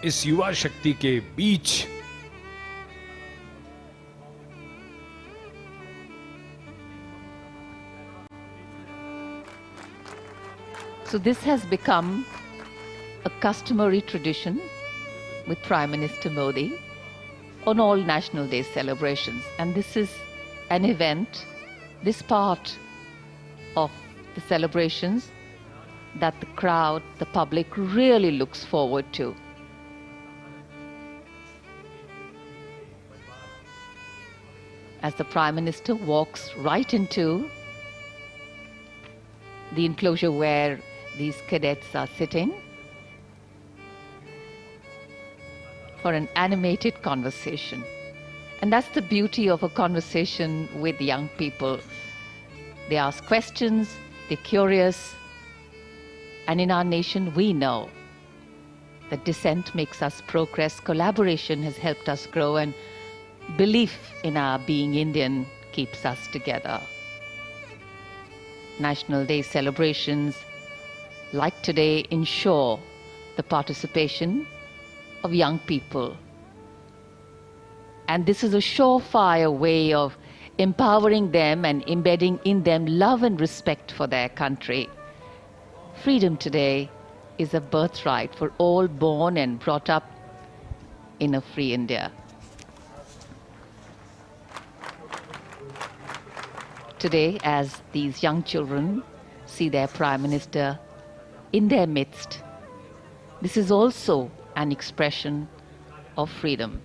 इस युवा शक्ति के बीच So this has become a customary tradition with Prime Minister Modi on all National Day celebrations. And this is an event, this part of the celebrations that the crowd, the public really looks forward to. As the Prime Minister walks right into the enclosure where these cadets are sitting for an animated conversation. And that's the beauty of a conversation with young people. They ask questions, they're curious, and in our nation we know that dissent makes us progress, collaboration has helped us grow, and belief in our being Indian keeps us together. National Day celebrations like today ensure the participation of young people. And this is a surefire way of empowering them and embedding in them love and respect for their country. Freedom today is a birthright for all born and brought up in a free India. Today, as these young children see their Prime Minister in their midst, this is also an expression of freedom.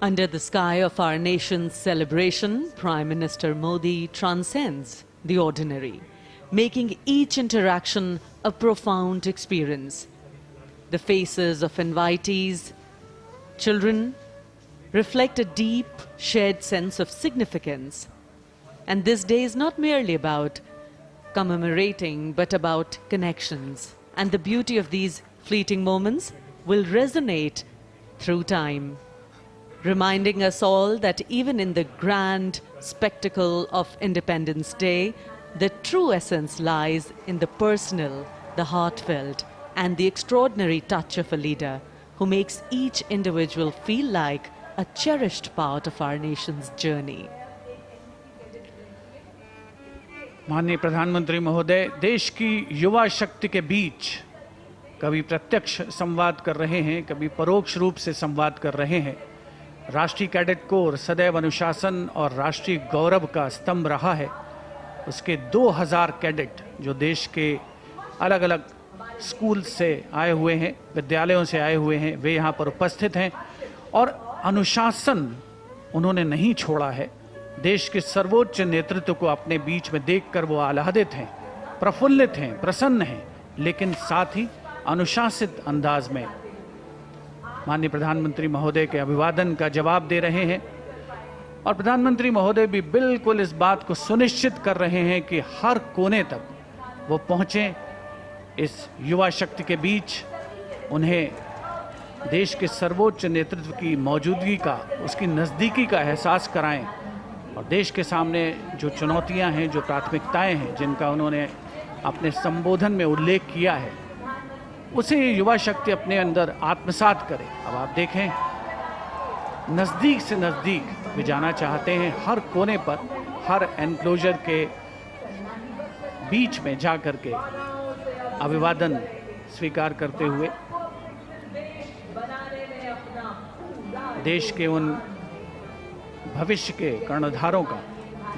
Under the sky of our nation's celebration, Prime Minister Modi transcends the ordinary, making each interaction a profound experience. The faces of invitees, children, reflect a deep, shared sense of significance. And this day is not merely about commemorating, but about connections. And the beauty of these fleeting moments will resonate through time, reminding us all that even in the grand spectacle of Independence Day, the true essence lies in the personal, the heartfelt, and the extraordinary touch of a leader who makes each individual feel like a cherished part of our nation's journey. माननीय प्रधानमंत्री महोदय, देश की युवा शक्ति के बीच कभी प्रत्यक्ष संवाद कर रहे हैं, कभी परोक्ष रूप से संवाद कर रहे हैं। राष्ट्रीय कैडेट कोर सदैव अनुशासन और राष्ट्रीय गौरव का स्तंभ रहा है। उसके 2000 कैडेट जो देश के अलग अलग स्कूल से आए हुए हैं, विद्यालयों से आए हुए हैं, वे यहाँ पर उपस्थित हैं और अनुशासन उन्होंने नहीं छोड़ा है। देश के सर्वोच्च नेतृत्व को अपने बीच में देखकर वो आह्लादित हैं, प्रफुल्लित हैं, प्रसन्न हैं, लेकिन साथ ही अनुशासित अंदाज में माननीय प्रधानमंत्री महोदय के अभिवादन का जवाब दे रहे हैं। और प्रधानमंत्री महोदय भी बिल्कुल इस बात को सुनिश्चित कर रहे हैं कि हर कोने तक वो पहुंचें, इस युवा शक्ति के बीच उन्हें देश के सर्वोच्च नेतृत्व की मौजूदगी का, उसकी नज़दीकी का एहसास कराएं और देश के सामने जो चुनौतियां हैं, जो प्राथमिकताएं हैं, जिनका उन्होंने अपने संबोधन में उल्लेख किया है, उसे युवा शक्ति अपने अंदर आत्मसात करे। अब आप देखें, नज़दीक से नज़दीक वे जाना चाहते हैं, हर कोने पर, हर एनक्लोजर के बीच में जा कर के अभिवादन स्वीकार करते हुए देश के उन भविष्य के कर्णधारों का,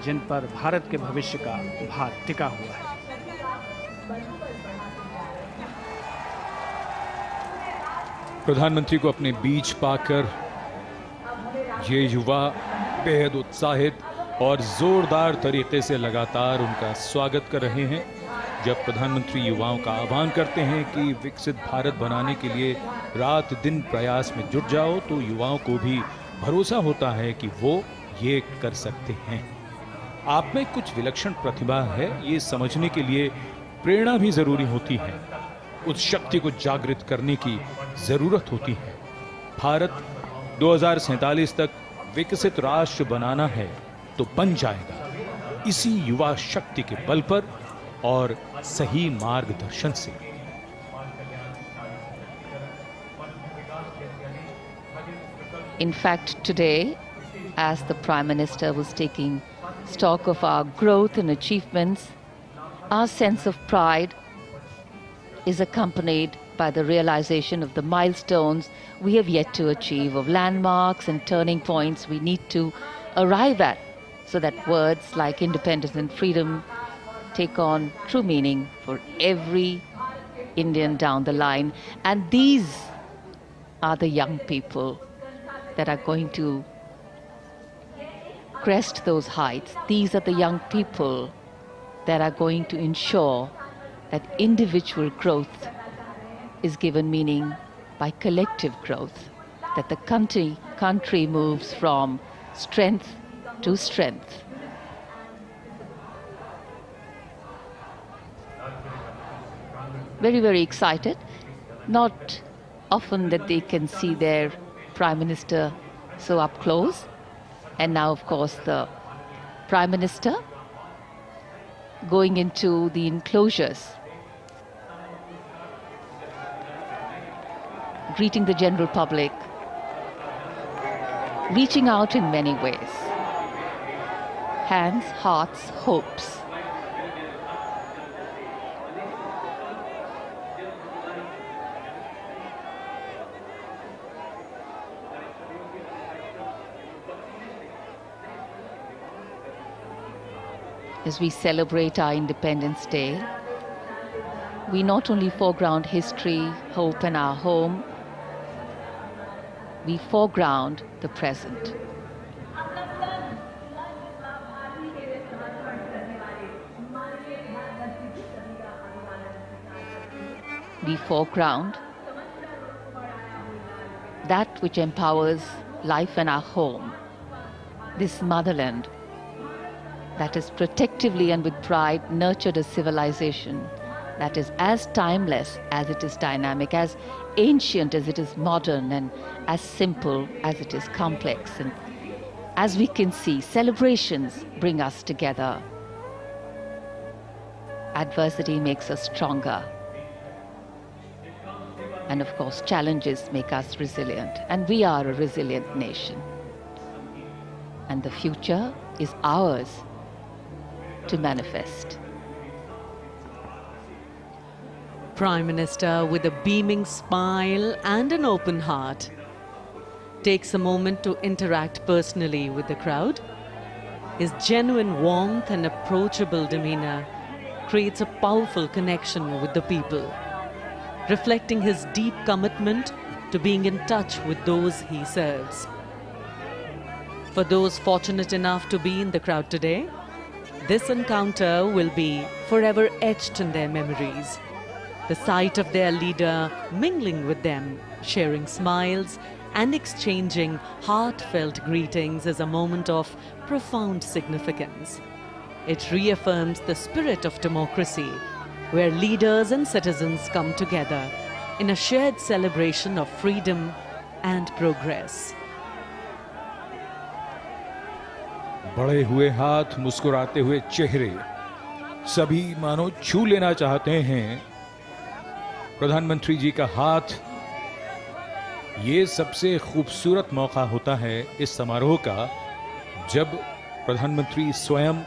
जिन पर भारत के भविष्य का भार टिका हुआ है। प्रधानमंत्री को अपने बीच पाकर ये युवा बेहद उत्साहित और जोरदार तरीके से लगातार उनका स्वागत कर रहे हैं। जब प्रधानमंत्री युवाओं का आह्वान करते हैं कि विकसित भारत बनाने के लिए रात दिन प्रयास में जुट जाओ, तो युवाओं को भी भरोसा होता है कि वो ये कर सकते हैं। आप में कुछ विलक्षण प्रतिभा है, ये समझने के लिए प्रेरणा भी जरूरी होती है, उस शक्ति को जागृत करने की जरूरत होती है। भारत 2047 तक विकसित राष्ट्र बनाना है तो बन जाएगा। इसी युवा शक्ति के बल पर और सही मार्गदर्शन से। In fact, today, as the Prime Minister was taking stock of our growth and achievements, our sense of pride is accompanied by the realization of the milestones we have yet to achieve, of landmarks and turning points we need to arrive at, so that words like independence and freedom take on true meaning for every Indian down the line. And these are the young people that are going to crest those heights. These are the young people that are going to ensure that individual growth is given meaning by collective growth, that the country moves from strength to strength. Very, very excited. Not often that they can see their Prime Minister so up close. And now, of course, the Prime Minister going into the enclosures, greeting the general public, reaching out in many ways. Hands, hearts, hopes. As we celebrate our Independence Day, we not only foreground history, hope, and our home, we foreground the present. We foreground that which empowers life in our home, this motherland that is protectively and with pride nurtured a civilization that is as timeless as it is dynamic, as ancient as it is modern, and as simple as it is complex. And as we can see, celebrations bring us together. Adversity makes us stronger. And of course, challenges make us resilient. And we are a resilient nation. And the future is ours to manifest. Prime Minister, with a beaming smile and an open heart, takes a moment to interact personally with the crowd. His genuine warmth and approachable demeanor creates a powerful connection with the people, reflecting his deep commitment to being in touch with those he serves. For those fortunate enough to be in the crowd today, this encounter will be forever etched in their memories. The sight of their leader mingling with them, sharing smiles and exchanging heartfelt greetings is a moment of profound significance. It reaffirms the spirit of democracy, where leaders and citizens come together in a shared celebration of freedom and progress. बढ़े हुए हाथ, मुस्कुराते हुए चेहरे, सभी मानो छू लेना चाहते हैं प्रधानमंत्री जी का हाथ। ये सबसे खूबसूरत मौका होता है इस समारोह का, जब प्रधानमंत्री स्वयं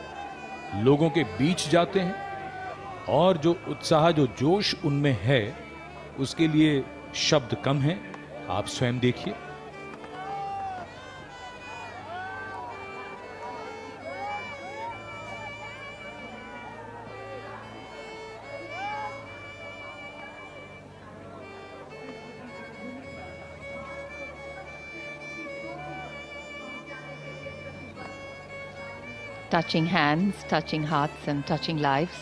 लोगों के बीच जाते हैं और जो उत्साह, जो जोश उनमें है, उसके लिए शब्द कम हैं। आप स्वयं देखिए। Touching hands, touching hearts, and touching lives.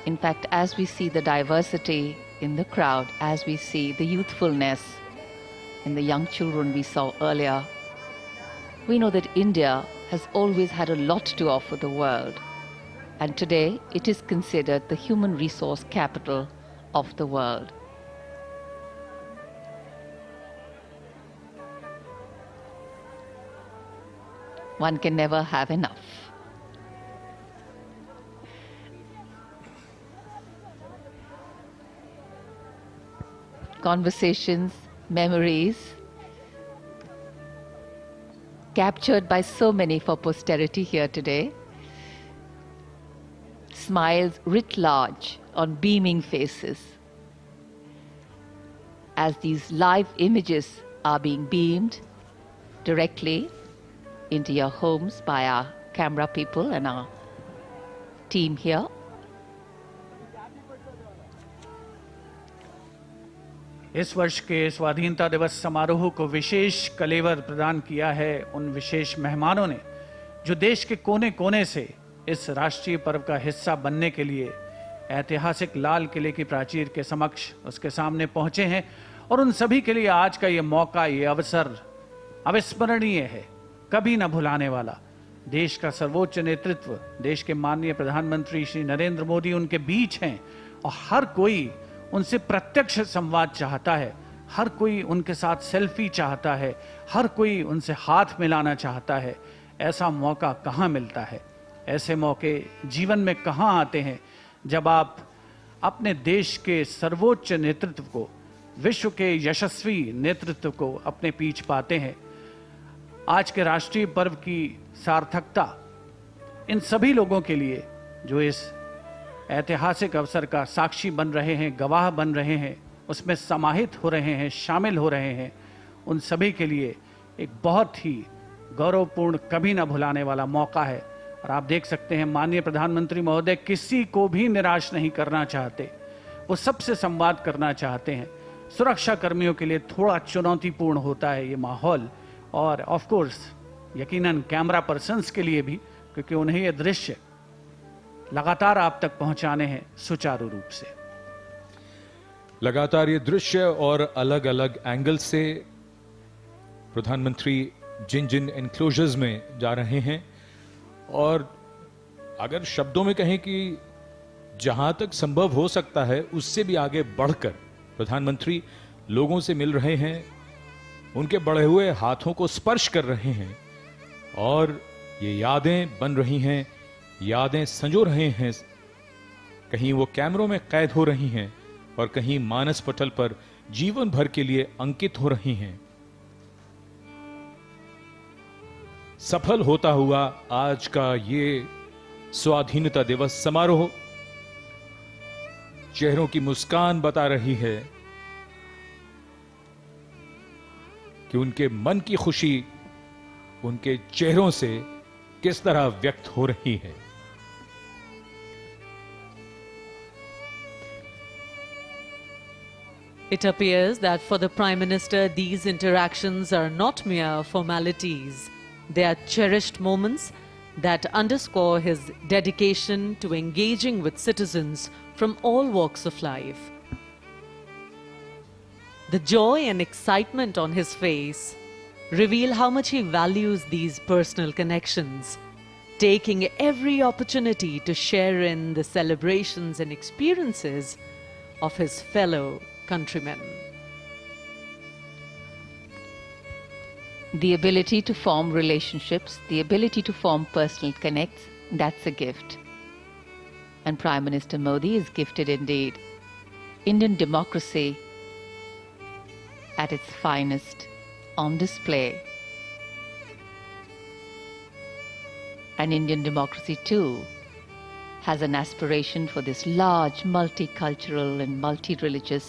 In fact, as we see the diversity in the crowd, as we see the youthfulness in the young children we saw earlier, we know that India has always had a lot to offer the world. And today, it is considered the human resource capital of the world. One can never have enough. Conversations, memories, captured by so many for posterity here today. Smiles writ large on beaming faces as these live images are being beamed directly into your homes by our camera people and our team here. इस वर्ष के स्वाधीनता दिवस समारोह को विशेष कलेवर प्रदान किया है उन विशेष मेहमानों ने जो देश के कोने कोने से इस राष्ट्रीय पर्व का हिस्सा बनने के लिए ऐतिहासिक लाल किले की प्राचीर के समक्ष उसके सामने पहुंचे हैं। और उन सभी के लिए आज का ये मौका, ये अवसर अविस्मरणीय है, कभी न भुलाने वाला। देश का सर्वोच्च नेतृत्व, देश के माननीय प्रधानमंत्री श्री नरेंद्र मोदी उनके बीच हैं और हर कोई उनसे प्रत्यक्ष संवाद चाहता है, हर कोई उनके साथ सेल्फी चाहता है, हर कोई उनसे हाथ मिलाना चाहता है। ऐसा मौका कहाँ मिलता है? ऐसे मौके जीवन में कहाँ आते हैं जब आप अपने देश के सर्वोच्च नेतृत्व को, विश्व के यशस्वी नेतृत्व को अपने पीछ पाते हैं। आज के राष्ट्रीय पर्व की सार्थकता इन सभी लोगों के लिए जो इस ऐतिहासिक अवसर का साक्षी बन रहे हैं, गवाह बन रहे हैं, उसमें समाहित हो रहे हैं, शामिल हो रहे हैं, उन सभी के लिए एक बहुत ही गौरवपूर्ण, कभी ना भुलाने वाला मौका है। और आप देख सकते हैं माननीय प्रधानमंत्री महोदय किसी को भी निराश नहीं करना चाहते, वो सबसे संवाद करना चाहते हैं। सुरक्षा कर्मियों के लिए थोड़ा चुनौतीपूर्ण होता है ये माहौल, और ऑफ कोर्स यकीनन कैमरा पर्सन्स के लिए भी, क्योंकि उन्हें ये दृश्य लगातार आप तक पहुंचाने हैं सुचारू रूप से। लगातार ये दृश्य और अलग अलग एंगल से प्रधानमंत्री जिन जिन एनक्लोजर्स में जा रहे हैं, और अगर शब्दों में कहें कि जहां तक संभव हो सकता है उससे भी आगे बढ़कर प्रधानमंत्री लोगों से मिल रहे हैं, उनके बढ़े हुए हाथों को स्पर्श कर रहे हैं, और ये यादें बन रही हैं, यादें संजो रहे हैं। कहीं वो कैमरों में कैद हो रही हैं और कहीं मानस पटल पर जीवन भर के लिए अंकित हो रही हैं। सफल होता हुआ आज का ये स्वाधीनता दिवस समारोह चेहरों की मुस्कान बता रही है कि उनके मन की खुशी उनके चेहरों से किस तरह व्यक्त हो रही है। It appears that for the Prime Minister, these interactions are not mere formalities. They are cherished moments that underscore his dedication to engaging with citizens from all walks of life. The joy and excitement on his face reveal how much he values these personal connections, taking every opportunity to share in the celebrations and experiences of his fellow countrymen. The ability to form relationships, the ability to form personal connects, that's a gift. And Prime Minister Modi is gifted indeed. Indian democracy at its finest, on display. And Indian democracy too has an aspiration for this large multicultural and multi-religious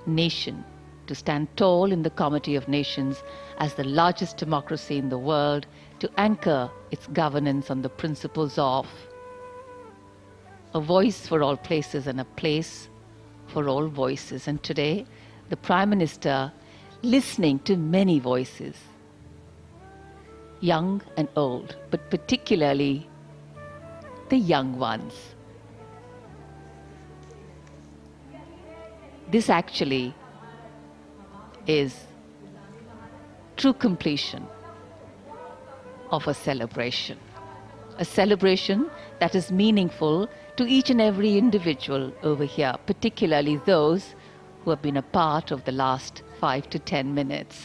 nation to stand tall in the Comity of Nations as the largest democracy in the world, to anchor its governance on the principles of a voice for all places and a place for all voices. And today, the Prime Minister listening to many voices, young and old, but particularly the young ones. This actually is true completion of a celebration that is meaningful to each and every individual over here, particularly those who have been a part of the last 5 to 10 minutes.